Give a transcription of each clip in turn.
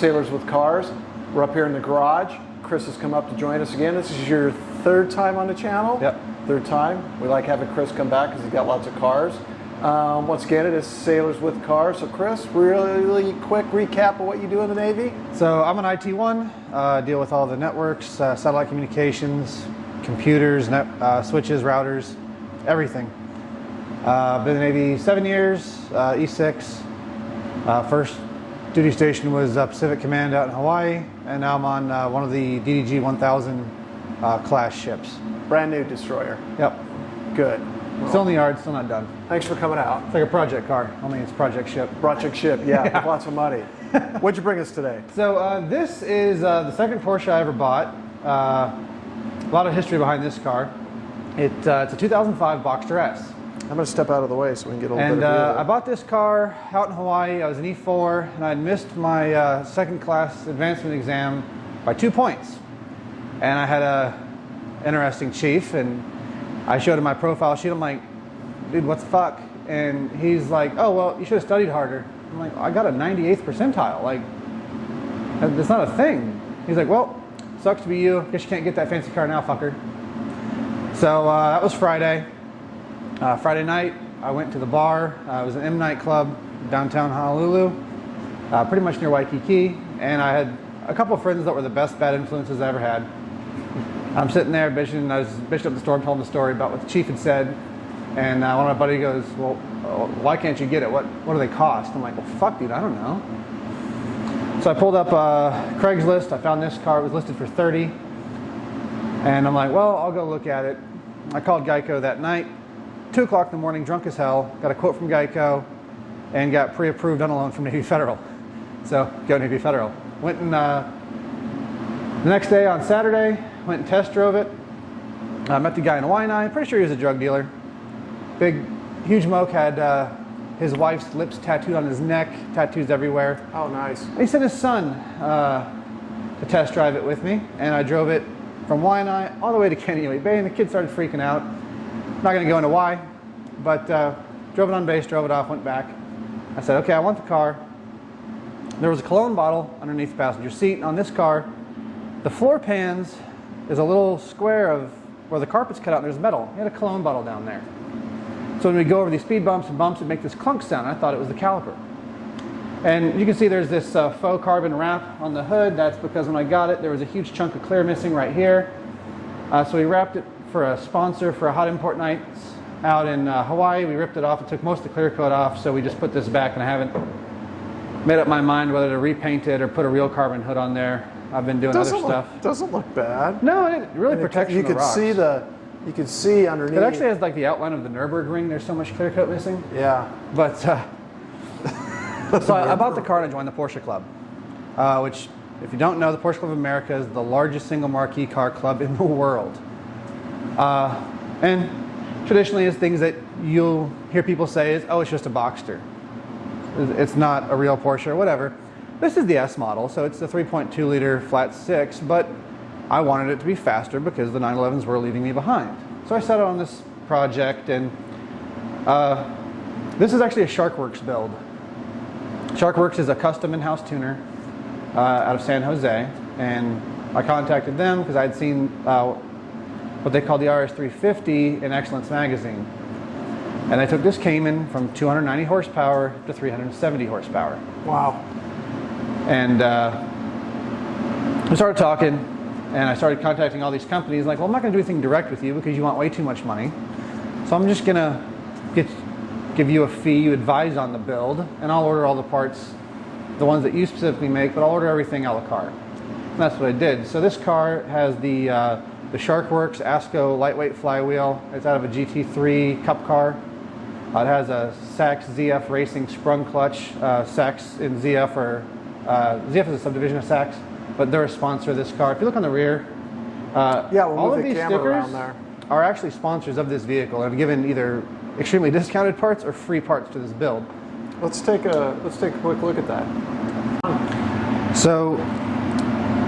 Sailors with Cars. We're up here in the garage. Chris has come up to join us again. This is your third time on the channel? Yep. Third time. We like having Chris come back because he's got lots of cars. Once again, it is Sailors with Cars. So Chris, really quick recap of what you do in the Navy. So I'm an IT1, deal with all the networks, satellite communications, computers, switches, routers, everything. Been in the Navy 7 years, E6. First duty station was Pacific Command out in Hawaii, and now I'm on one of the DDG 1000 class ships. Brand new destroyer. Yep. Good. Still in the yard, still not done. Thanks for coming out. It's like a project car, only it's project ship. Project ship, yeah, with lots of money. What'd you bring us today? So this is the second Porsche I ever bought. A lot of history behind this car. It's a 2005 Boxster S. I'm going to step out of the way so we can get a little bit of view. I bought this car out in Hawaii. I was an E4, and I missed my second class advancement exam by 2 points. And I had a interesting chief, and I showed him my profile sheet. I'm like, dude, what the fuck? And he's like, oh, well, you should have studied harder. I'm like, I got a 98th percentile. Like, that's not a thing. He's like, well, sucks to be you. Guess you can't get that fancy car now, fucker. So that was Friday. Friday night, I went to the bar. It was an M Night Club, downtown Honolulu, pretty much near Waikiki. And I had a couple of friends that were the best bad influences I ever had. I'm sitting there bitching. I was bitching up the store and told him the story about what the chief had said. And one of my buddies goes, well, why can't you get it? What do they cost? I'm like, well, fuck, dude, I don't know. So I pulled up Craigslist. I found this car. It was listed for $30. And I'm like, well, I'll go look at it. I called Geico that night. 2 o'clock in the morning, drunk as hell, got a quote from Geico, and got pre-approved on a loan from Navy Federal. So, go Navy Federal. Went and, the next day on Saturday, went and test drove it. I met the guy in Hawaii. Pretty sure he was a drug dealer. Big, huge moke, had his wife's lips tattooed on his neck, tattoos everywhere. Oh, nice. And he sent his son to test drive it with me, and I drove it from Hawaii all the way to Kaneohe Bay, and the kid started freaking out. Not going to go into why, but drove it on base, drove it off, went back. I said, okay, I want the car. There was a cologne bottle underneath the passenger seat. On this car, the floor pans is a little square of where the carpet's cut out and there's metal. He had a cologne bottle down there. So when we go over these speed bumps and bumps, it make this clunk sound. I thought it was the caliper. And you can see there's this faux carbon wrap on the hood. That's because when I got it, there was a huge chunk of clear missing right here. So we wrapped it for a sponsor for a hot import nights out in Hawaii. We ripped it off and took most of the clear coat off, so we just put this back, and I haven't made up my mind whether to repaint it or put a real carbon hood on there. I've been doing other stuff. Doesn't look bad. No, it really protects from the rocks. You can see underneath. It actually has like the outline of the Nürburgring. There's so much clear coat missing. Yeah. But so I bought the car and I joined the Porsche Club, which, if you don't know, the Porsche Club of America is the largest single marquee car club in the world. And traditionally is things that you'll hear people say is, oh, it's just a Boxster. It's not a real Porsche or whatever. This is the S model, so it's the 3.2 liter flat six, but I wanted it to be faster because the 911s were leaving me behind. So I set out on this project, and this is actually a SharkWorks build. SharkWorks is a custom in-house tuner out of San Jose, and I contacted them because I had seen what they call the RS350 in Excellence magazine. And I took this Cayman from 290 horsepower to 370 horsepower. Wow. And we started talking, and I started contacting all these companies, like, well, I'm not going to do anything direct with you because you want way too much money. So I'm just going to give you a fee, you advise on the build, and I'll order all the parts, the ones that you specifically make, but I'll order everything a la carte. And that's what I did. So this car has the SharkWorks ASCO lightweight flywheel. It's out of a GT3 Cup car. It has a Sachs ZF Racing sprung clutch. Sachs in ZF, or ZF is a subdivision of Sachs, but they're a sponsor of this car. If you look on the rear, all of these stickers are actually sponsors of this vehicle and have given either extremely discounted parts or free parts to this build. Let's take a quick look at that. So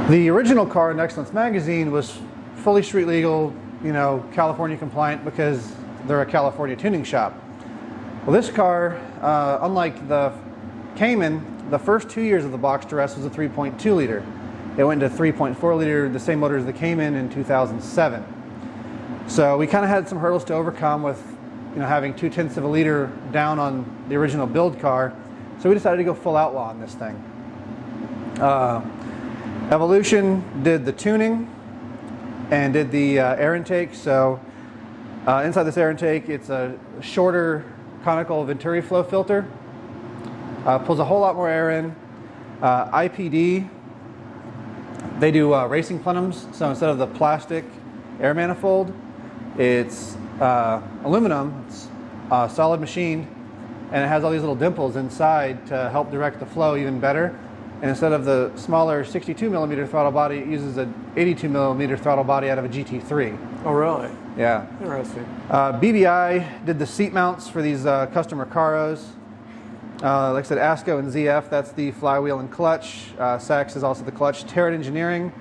the original car in Excellence magazine was fully street legal, you know, California compliant because they're a California tuning shop. Well, this car, unlike the Cayman, the first 2 years of the Boxster S was a 3.2 liter. It went to 3.4 liter, the same motors that came in 2007. So we kind of had some hurdles to overcome with, having 0.2 of a liter down on the original build car. So we decided to go full outlaw on this thing. Evolution did the tuning and did the air intake. So inside this air intake, it's a shorter conical Venturi flow filter. Pulls a whole lot more air in. IPD, they do racing plenums. So instead of the plastic air manifold, it's aluminum. It's solid machined, and it has all these little dimples inside to help direct the flow even better. And instead of the smaller 62 millimeter throttle body, it uses an 82 millimeter throttle body out of a GT3. Oh, really? Yeah. Interesting. BBI did the seat mounts for these custom Recaros. Like I said, ASCO and ZF, that's the flywheel and clutch. Sachs is also the clutch. Terran Engineering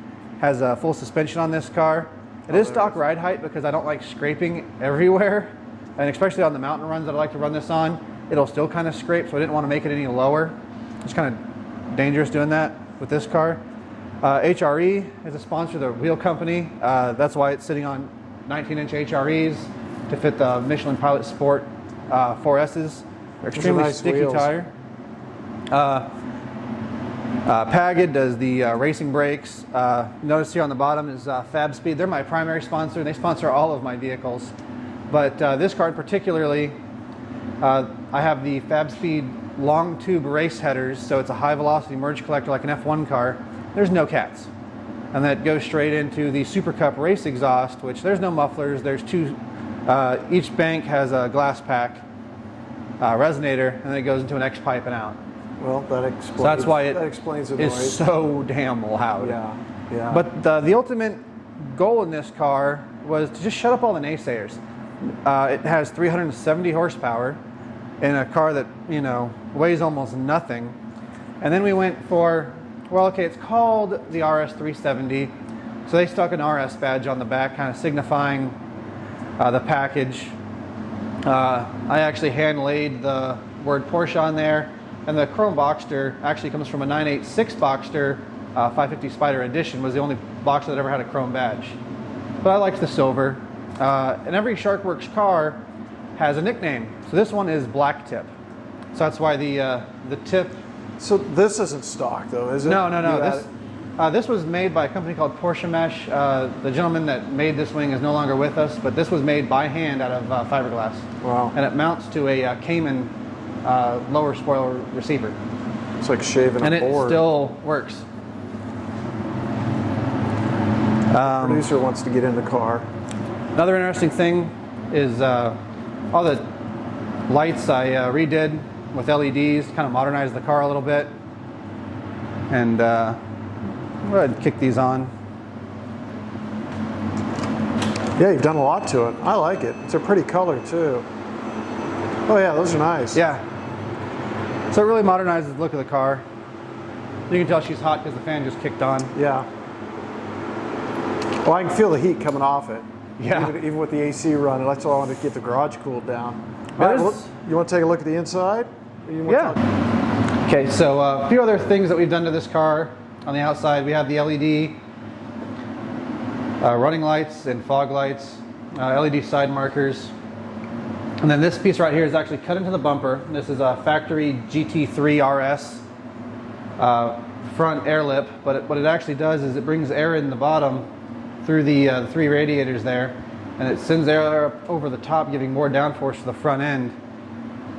has a full suspension on this car. It is stock ride height because I don't like scraping everywhere, and especially on the mountain runs that I like to run this on, it'll still kind of scrape, so I didn't want to make it any lower. It's kind of dangerous doing that with this car. HRE is a sponsor of the wheel company. That's why it's sitting on 19-inch HREs to fit the Michelin Pilot Sport 4Ss. They're extremely nice sticky wheels. tire. Pagid does the racing brakes. Notice here on the bottom is Fab Speed. They're my primary sponsor. They sponsor all of my vehicles. But this car particularly, I have the Fab Speed long tube race headers, so it's a high velocity merge collector like an F1 car. There's no cats. And that goes straight into the Super Cup race exhaust, which there's no mufflers. There's two, each bank has a glass pack resonator, and then it goes into an X pipe and out. Well, that explains. So that's why that explains the is noise. so damn loud. Yeah, yeah. But the ultimate goal in this car was to just shut up all the naysayers. It has 370 horsepower in a car that, weighs almost nothing. And then we went for, well, okay, it's called the RS 370. So they stuck an RS badge on the back, kind of signifying the package. I actually hand laid the word Porsche on there. And the chrome Boxster actually comes from a 986 Boxster 550 Spider Edition, was the only Boxster that ever had a chrome badge. But I liked the silver. And every Sharkworks car has a nickname. So this one is Black Tip. So that's why the tip. So this isn't stock, though, is it? No. This was made by a company called Porsche Mesh. The gentleman that made this wing is no longer with us, but this was made by hand out of fiberglass. Wow. And it mounts to a Cayman lower spoiler receiver. It's like shaving and a board. And it still works. Producer wants to get in the car. Another interesting thing is all the lights I redid with LEDs, kind of modernized the car a little bit. And I'll go ahead and kick these on. Yeah, you've done a lot to it. I like it. It's a pretty color, too. Oh, yeah, those are nice. Yeah. So it really modernizes the look of the car. You can tell she's hot because the fan just kicked on. Yeah. Well, I can feel the heat coming off it. Yeah. Even with the AC running, that's all I wanted to get the garage cooled down. All right, well, you want to take a look at the inside? Yeah. Okay, so a few other things that we've done to this car. On the outside, we have the LED running lights and fog lights, LED side markers. And then this piece right here is actually cut into the bumper. This is a factory GT3 RS front air lip, but what it actually does is it brings air in the bottom through the three radiators there, and it sends air up over the top, giving more downforce to the front end.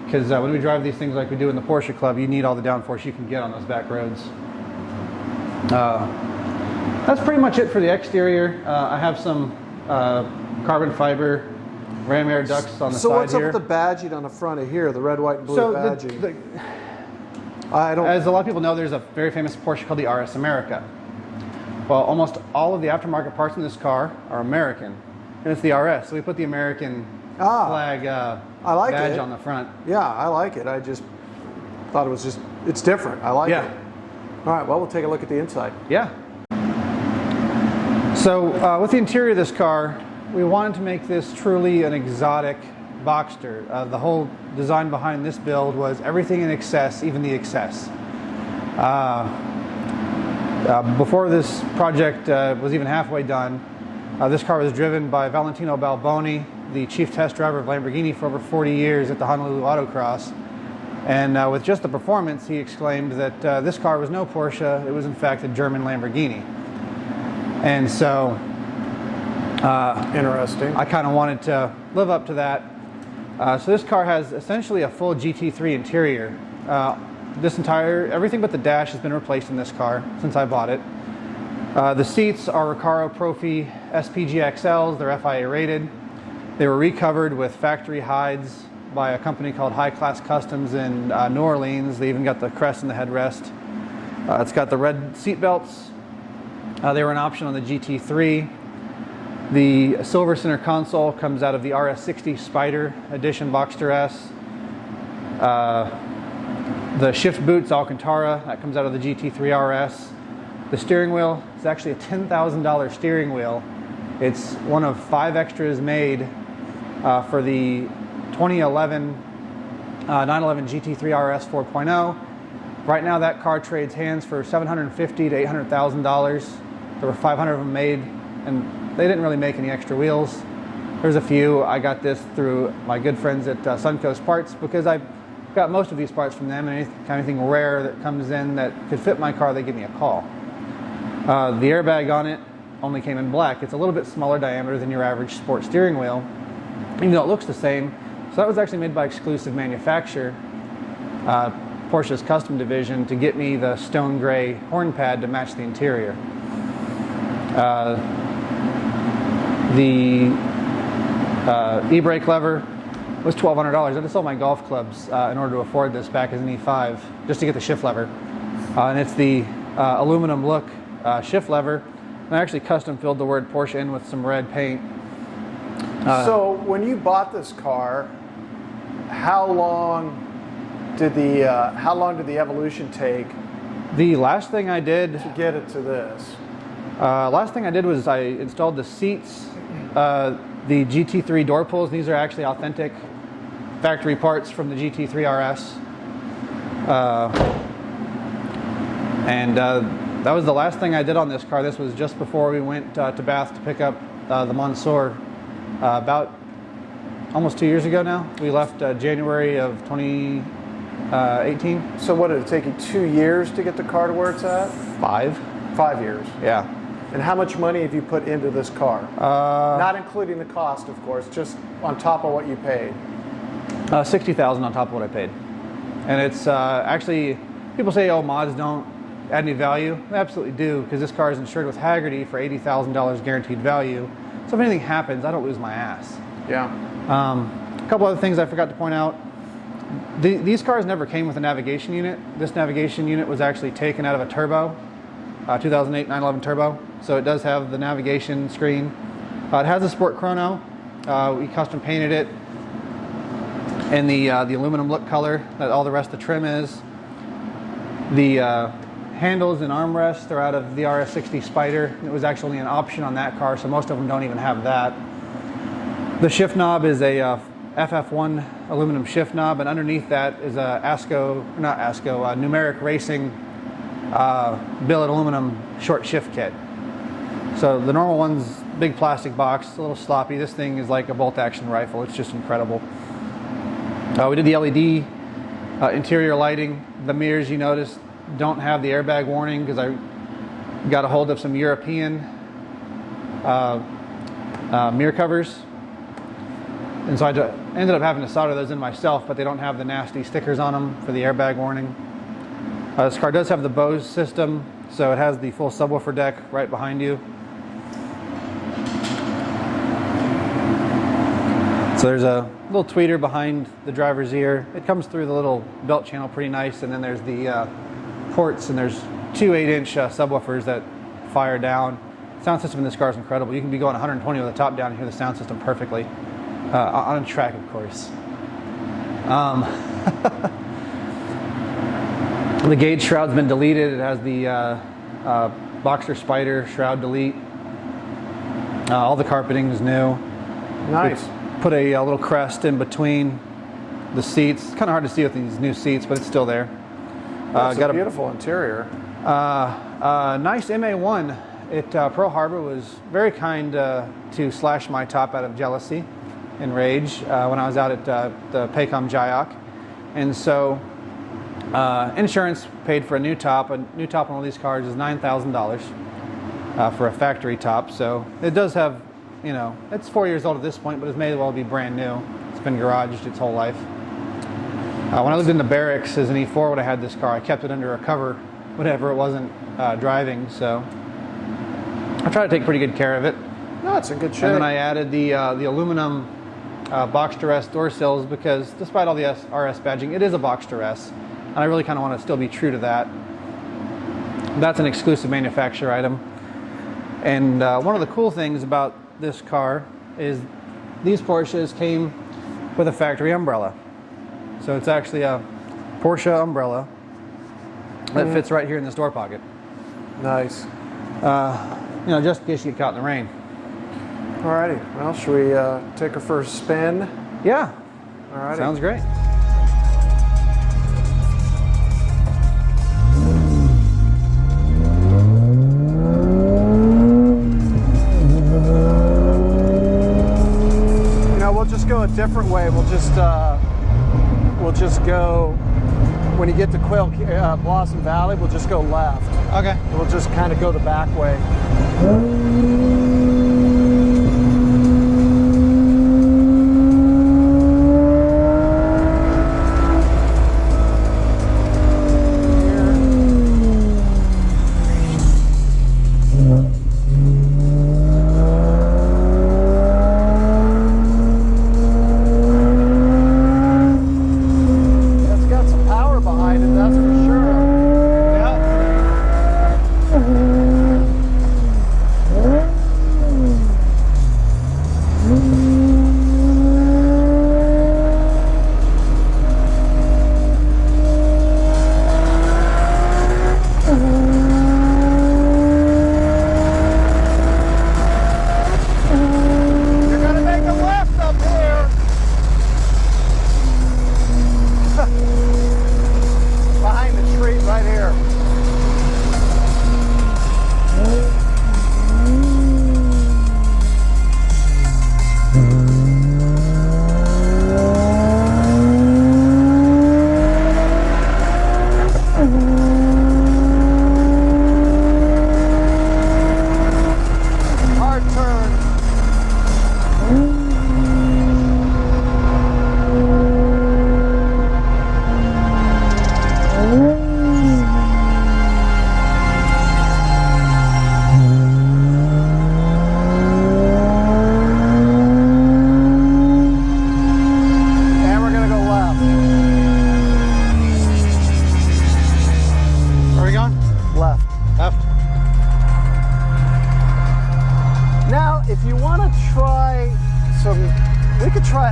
Because when we drive these things like we do in the Porsche Club, you need all the downforce you can get on those back roads. That's pretty much it for the exterior. I have some carbon fiber ram air ducts on the side here. So what's up with the badging on the front of here, the red, white, and blue badging? As a lot of people know, there's a very famous Porsche called the RS America. Well, almost all of the aftermarket parts in this car are American, and it's the RS. So we put the American flag badge on the front. Yeah, I like it. I just thought it was it's different. I like it. All right, well, we'll take a look at the inside. Yeah. So with the interior of this car, we wanted to make this truly an exotic Boxster. The whole design behind this build was everything in excess, even the excess. Before this project was even halfway done, this car was driven by Valentino Balboni, the chief test driver of Lamborghini for over 40 years at the Honolulu Autocross. And with just the performance, he exclaimed that this car was no Porsche, it was in fact a German Lamborghini. And so Interesting. I kind of wanted to live up to that. So this car has essentially a full GT3 interior. Everything but the dash has been replaced in this car since I bought it. The seats are Recaro Profi SPG XLs, they're FIA rated. They were recovered with factory hides by a company called High Class Customs in New Orleans. They even got the crest and the headrest. It's got the red seat belts. They were an option on the GT3. The silver center console comes out of the RS60 Spider Edition Boxster S. The shift boot's Alcantara, that comes out of the GT3 RS. The steering wheel is actually a $10,000 steering wheel. It's one of 5 extras made for the 2011 911 GT3 RS 4.0. Right now that car trades hands for $750,000 to $800,000. There were 500 of them made, and they didn't really make any extra wheels. There's a few. I got this through my good friends at Suncoast Parts because I got most of these parts from them, and anything rare that comes in that could fit my car, they give me a call. The airbag on it only came in black. It's a little bit smaller diameter than your average sport steering wheel, even though it looks the same. So that was actually made by exclusive manufacturer, Porsche's custom division, to get me the stone gray horn pad to match the interior. The e-brake lever was $1,200. I had to sell my golf clubs in order to afford this back as an E5, just to get the shift lever. And it's the aluminum look shift lever. And I actually custom filled the word Porsche in with some red paint. So when you bought this car, how long did the evolution take The last thing I did to get it to this? Last thing I did was I installed the seats, the GT3 door pulls. These are actually authentic factory parts from the GT3 RS. That was the last thing I did on this car. This was just before we went to Bath to pick up the Mansour about almost 2 years ago now. We left January of 2018. So what, did it take you 2 years to get the car to where it's at? 5. 5 years. Yeah. And how much money have you put into this car? Not including the cost, of course, just on top of what you paid. $60,000 on top of what I paid. And it's actually, people say, oh, mods don't add any value. They absolutely do, because this car is insured with Haggerty for $80,000 guaranteed value. So if anything happens, I don't lose my ass. Yeah. A couple other things I forgot to point out. These cars never came with a navigation unit. This navigation unit was actually taken out of a turbo, 2008 911 turbo. So it does have the navigation screen. It has a sport chrono. We custom painted it in the aluminum look color that all the rest of the trim is. The handles and armrests are out of the RS60 Spider. It was actually an option on that car, so most of them don't even have that. The shift knob is a FF1 aluminum shift knob, and underneath that is a numeric racing billet aluminum short shift kit. So the normal one's big plastic box, a little sloppy. This thing is like a bolt action rifle. It's just incredible. We did the LED interior lighting. The mirrors, you notice, don't have the airbag warning because I got a hold of some European mirror covers. And so I ended up having to solder those in myself, but they don't have the nasty stickers on them for the airbag warning. This car does have the Bose system, so it has the full subwoofer deck right behind you. So there's a little tweeter behind the driver's ear. It comes through the little belt channel pretty nice, and then there's the ports, and there's 2 8-inch subwoofers that fire down. Sound system in this car is incredible. You can be going 120 with the top down and hear the sound system perfectly. On a track, of course. The gauge shroud's been deleted. It has the Boxster Spider shroud delete. All the carpeting is new. Nice. Put a little crest in between the seats. It's kind of hard to see with these new seats, but it's still there. It's a beautiful interior. Nice MA1 at Pearl Harbor was very kind to slash my top out of jealousy and rage when I was out at the Paycom Jayak. And so insurance paid for a new top. A new top on one of these cars is $9,000 for a factory top. So it does have, you know, it's 4 years old at this point, but it may as well be brand new. It's been garaged its whole life. When I lived in the barracks as an E4 when I had this car, I kept it under a cover whenever it wasn't driving, so I try to take pretty good care of it. No, it's in good shape. And then I added the aluminum Boxster S door sills because despite all the RS badging, it is a Boxster S. And I really kind of want to still be true to that. That's an exclusive manufacturer item. And one of the cool things about this car is these Porsches came with a factory umbrella. So it's actually a Porsche umbrella that fits right here in this door pocket. Nice. You know, just in case you get caught in the rain. Alrighty. Well, should we take our first spin? Yeah. Alrighty. Sounds great. You know, we'll just go a different way. We'll just go, when you get to Blossom Valley, we'll just go left. Okay. We'll just kind of go the back way.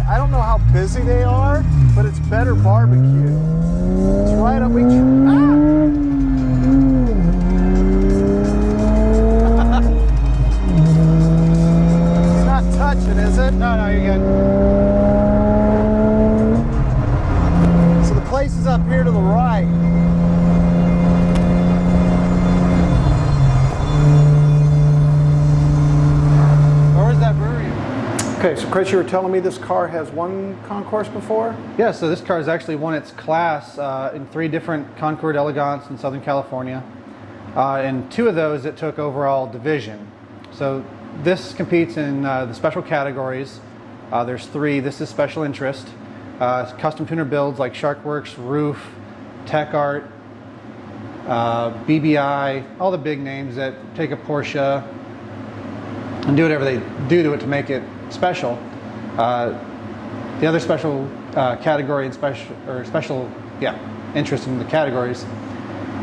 I don't know how busy they are, but it's better barbecue. It's right up. It's not touching, is it? No, you're good. So the place is up here to the right. Where's that brewery? Okay, so Chris, you were telling me this car has won Concours before? Yeah, so this car has actually won its class in 3 different Concours Elegance in Southern California. And 2 of those it took overall division. So this competes in the special categories. There's 3. This is special interest. Custom tuner builds like Sharkworks, Roof, Tech Art, BBI, all the big names that take a Porsche and do whatever they do to it to make it special. The other special category and special interest in the categories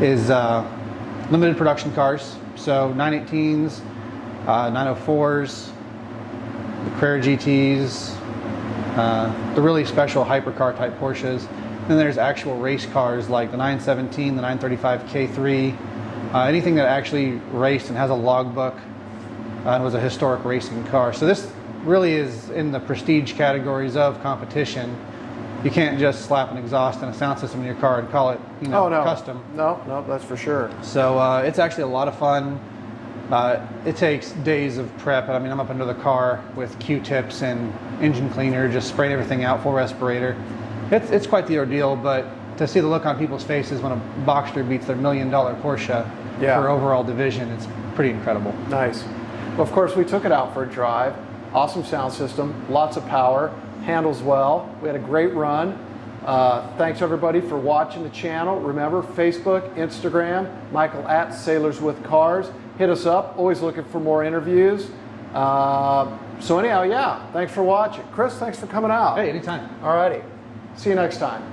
is limited production cars. So 918s, 904s, the Carrera GTs, the really special hypercar type Porsches. Then there's actual race cars like the 917, the 935 K3, anything that actually raced and has a logbook and was a historic racing car. So this really is in the prestige categories of competition. You can't just slap an exhaust and a sound system in your car and call it, Oh, no. custom. No, that's for sure. So it's actually a lot of fun. It takes days of prep. I mean, I'm up under the car with Q-tips and engine cleaner, just spraying everything out, full respirator. It's quite the ordeal, but to see the look on people's faces when a Boxster beats their $1 million Porsche for overall division, it's pretty incredible. Nice. Well, of course, we took it out for a drive. Awesome sound system, lots of power, handles well. We had a great run. Thanks everybody for watching the channel. Remember, Facebook, Instagram, Michael at SailorswithCars. Hit us up, always looking for more interviews. So anyhow, yeah, thanks for watching. Chris, thanks for coming out. Hey, anytime. All righty. See you next time.